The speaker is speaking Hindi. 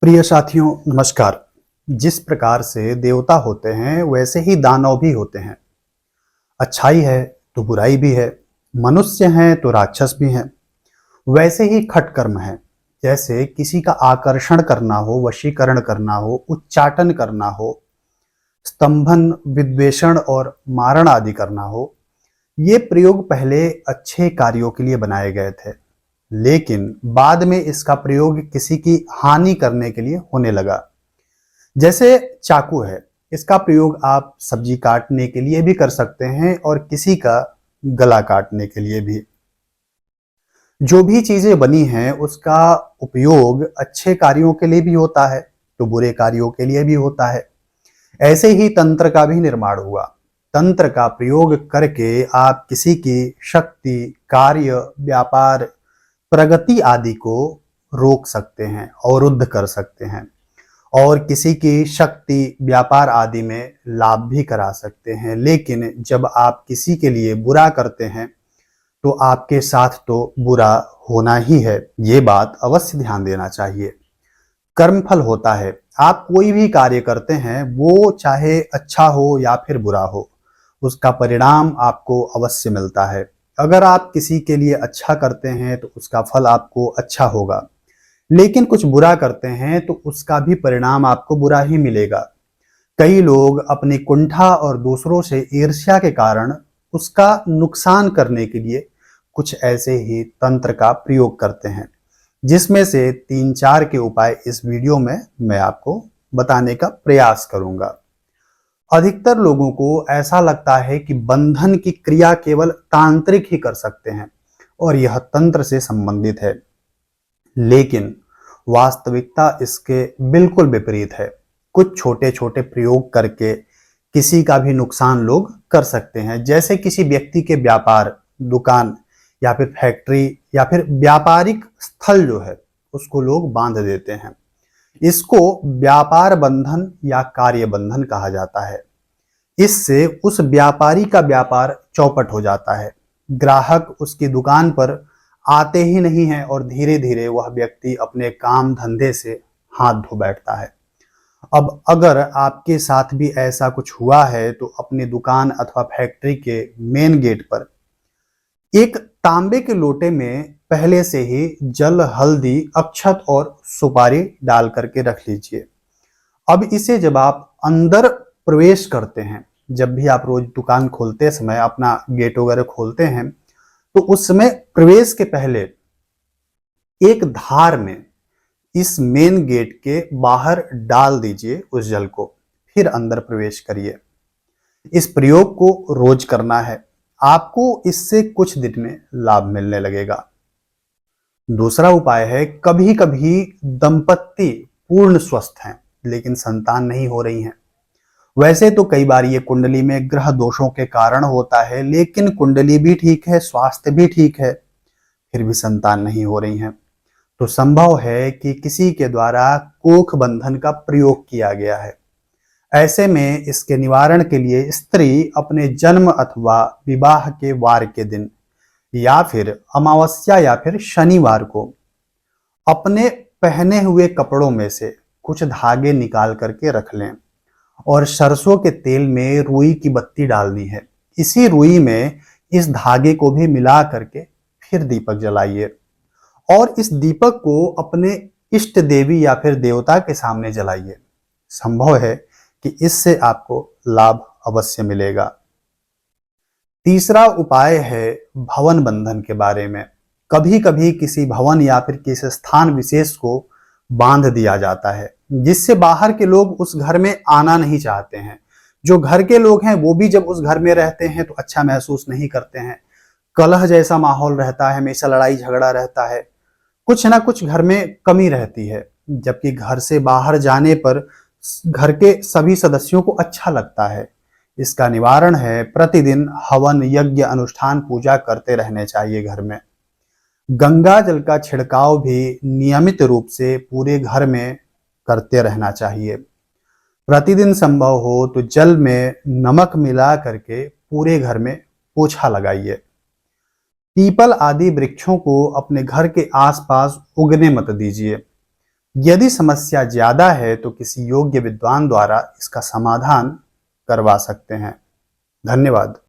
प्रिय साथियों, नमस्कार। जिस प्रकार से देवता होते हैं वैसे ही दानव भी होते हैं। अच्छाई है तो बुराई भी है, मनुष्य हैं तो राक्षस भी हैं। वैसे ही खटकर्म है, जैसे किसी का आकर्षण करना हो, वशीकरण करना हो, उच्चाटन करना हो, स्तंभन, विद्वेषण और मारण आदि करना हो। ये प्रयोग पहले अच्छे कार्यों के लिए बनाए गए थे, लेकिन बाद में इसका प्रयोग किसी की हानि करने के लिए होने लगा। जैसे चाकू है, इसका प्रयोग आप सब्जी काटने के लिए भी कर सकते हैं और किसी का गला काटने के लिए भी। जो भी चीजें बनी हैं उसका उपयोग अच्छे कार्यों के लिए भी होता है तो बुरे कार्यों के लिए भी होता है। ऐसे ही तंत्र का भी निर्माण हुआ। तंत्र का प्रयोग करके आप किसी की शक्ति, कार्य, व्यापार, प्रगति आदि को रोक सकते हैं, अवरुद्ध कर सकते हैं और किसी की शक्ति, व्यापार आदि में लाभ भी करा सकते हैं। लेकिन जब आप किसी के लिए बुरा करते हैं तो आपके साथ तो बुरा होना ही है। ये बात अवश्य ध्यान देना चाहिए। कर्मफल होता है, आप कोई भी कार्य करते हैं वो चाहे अच्छा हो या फिर बुरा हो, उसका परिणाम आपको अवश्य मिलता है। अगर आप किसी के लिए अच्छा करते हैं तो उसका फल आपको अच्छा होगा, लेकिन कुछ बुरा करते हैं तो उसका भी परिणाम आपको बुरा ही मिलेगा। कई लोग अपनी कुंठा और दूसरों से ईर्ष्या के कारण उसका नुकसान करने के लिए कुछ ऐसे ही तंत्र का प्रयोग करते हैं, जिसमें से 3-4 के उपाय इस वीडियो में मैं आपको बताने का प्रयास करूंगा। अधिकतर लोगों को ऐसा लगता है कि बंधन की क्रिया केवल तांत्रिक ही कर सकते हैं और यह तंत्र से संबंधित है, लेकिन वास्तविकता इसके बिल्कुल विपरीत है। कुछ छोटे छोटे प्रयोग करके किसी का भी नुकसान लोग कर सकते हैं। जैसे किसी व्यक्ति के व्यापार, दुकान या फिर फैक्ट्री या फिर व्यापारिक स्थल जो है उसको लोग बांध देते हैं। इसको व्यापार बंधन या कार्य बंधन कहा जाता है। इससे उस व्यापारी का व्यापार चौपट हो जाता है। ग्राहक उसकी दुकान पर आते ही नहीं है और धीरे धीरे वह व्यक्ति अपने काम धंधे से हाथ धो बैठता है। अब अगर आपके साथ भी ऐसा कुछ हुआ है तो अपनी दुकान अथवा फैक्ट्री के मेन गेट पर एक तांबे के लोटे में पहले से ही जल, हल्दी, अक्षत और सुपारी डाल करके रख लीजिए। अब इसे जब आप अंदर प्रवेश करते हैं, जब भी आप रोज दुकान खोलते समय अपना गेट वगैरह खोलते हैं तो उस समय प्रवेश के पहले एक धार में इस मेन गेट के बाहर डाल दीजिए उस जल को, फिर अंदर प्रवेश करिए। इस प्रयोग को रोज करना है, आपको इससे कुछ दिन में लाभ मिलने लगेगा। दूसरा उपाय है, कभी कभी दंपत्ति पूर्ण स्वस्थ हैं लेकिन संतान नहीं हो रही है। वैसे तो कई बार ये कुंडली में ग्रह दोषों के कारण होता है, लेकिन कुंडली भी ठीक है, स्वास्थ्य भी ठीक है, फिर भी संतान नहीं हो रही है, तो संभव है कि किसी के द्वारा कोख बंधन का प्रयोग किया गया है। ऐसे में इसके निवारण के लिए स्त्री अपने जन्म अथवा विवाह के वार के दिन या फिर अमावस्या या फिर शनिवार को अपने पहने हुए कपड़ों में से कुछ धागे निकाल करके रख लें और सरसों के तेल में रुई की बत्ती डालनी है। इसी रुई में इस धागे को भी मिला करके फिर दीपक जलाइए और इस दीपक को अपने इष्ट देवी या फिर देवता के सामने जलाइए। संभव है कि इससे आपको लाभ अवश्य मिलेगा। तीसरा उपाय है भवन बंधन के बारे में। कभी कभी किसी भवन या फिर किसी स्थान विशेष को बांध दिया जाता है, जिससे बाहर के लोग उस घर में आना नहीं चाहते हैं। जो घर के लोग हैं वो भी जब उस घर में रहते हैं तो अच्छा महसूस नहीं करते हैं। कलह जैसा माहौल रहता है, हमेशा लड़ाई झगड़ा रहता है, कुछ ना कुछ घर में कमी रहती है। जबकि घर से बाहर जाने पर घर के सभी सदस्यों को अच्छा लगता है। इसका निवारण है, प्रतिदिन हवन, यज्ञ, अनुष्ठान, पूजा करते रहने चाहिए। घर में गंगा जल का छिड़काव भी नियमित रूप से पूरे घर में करते रहना चाहिए। प्रतिदिन संभव हो तो जल में नमक मिला करके पूरे घर में पोछा लगाइए। पीपल आदि वृक्षों को अपने घर के आसपास उगने मत दीजिए। यदि समस्या ज्यादा है तो किसी योग्य विद्वान द्वारा इसका समाधान करवा सकते हैं। धन्यवाद।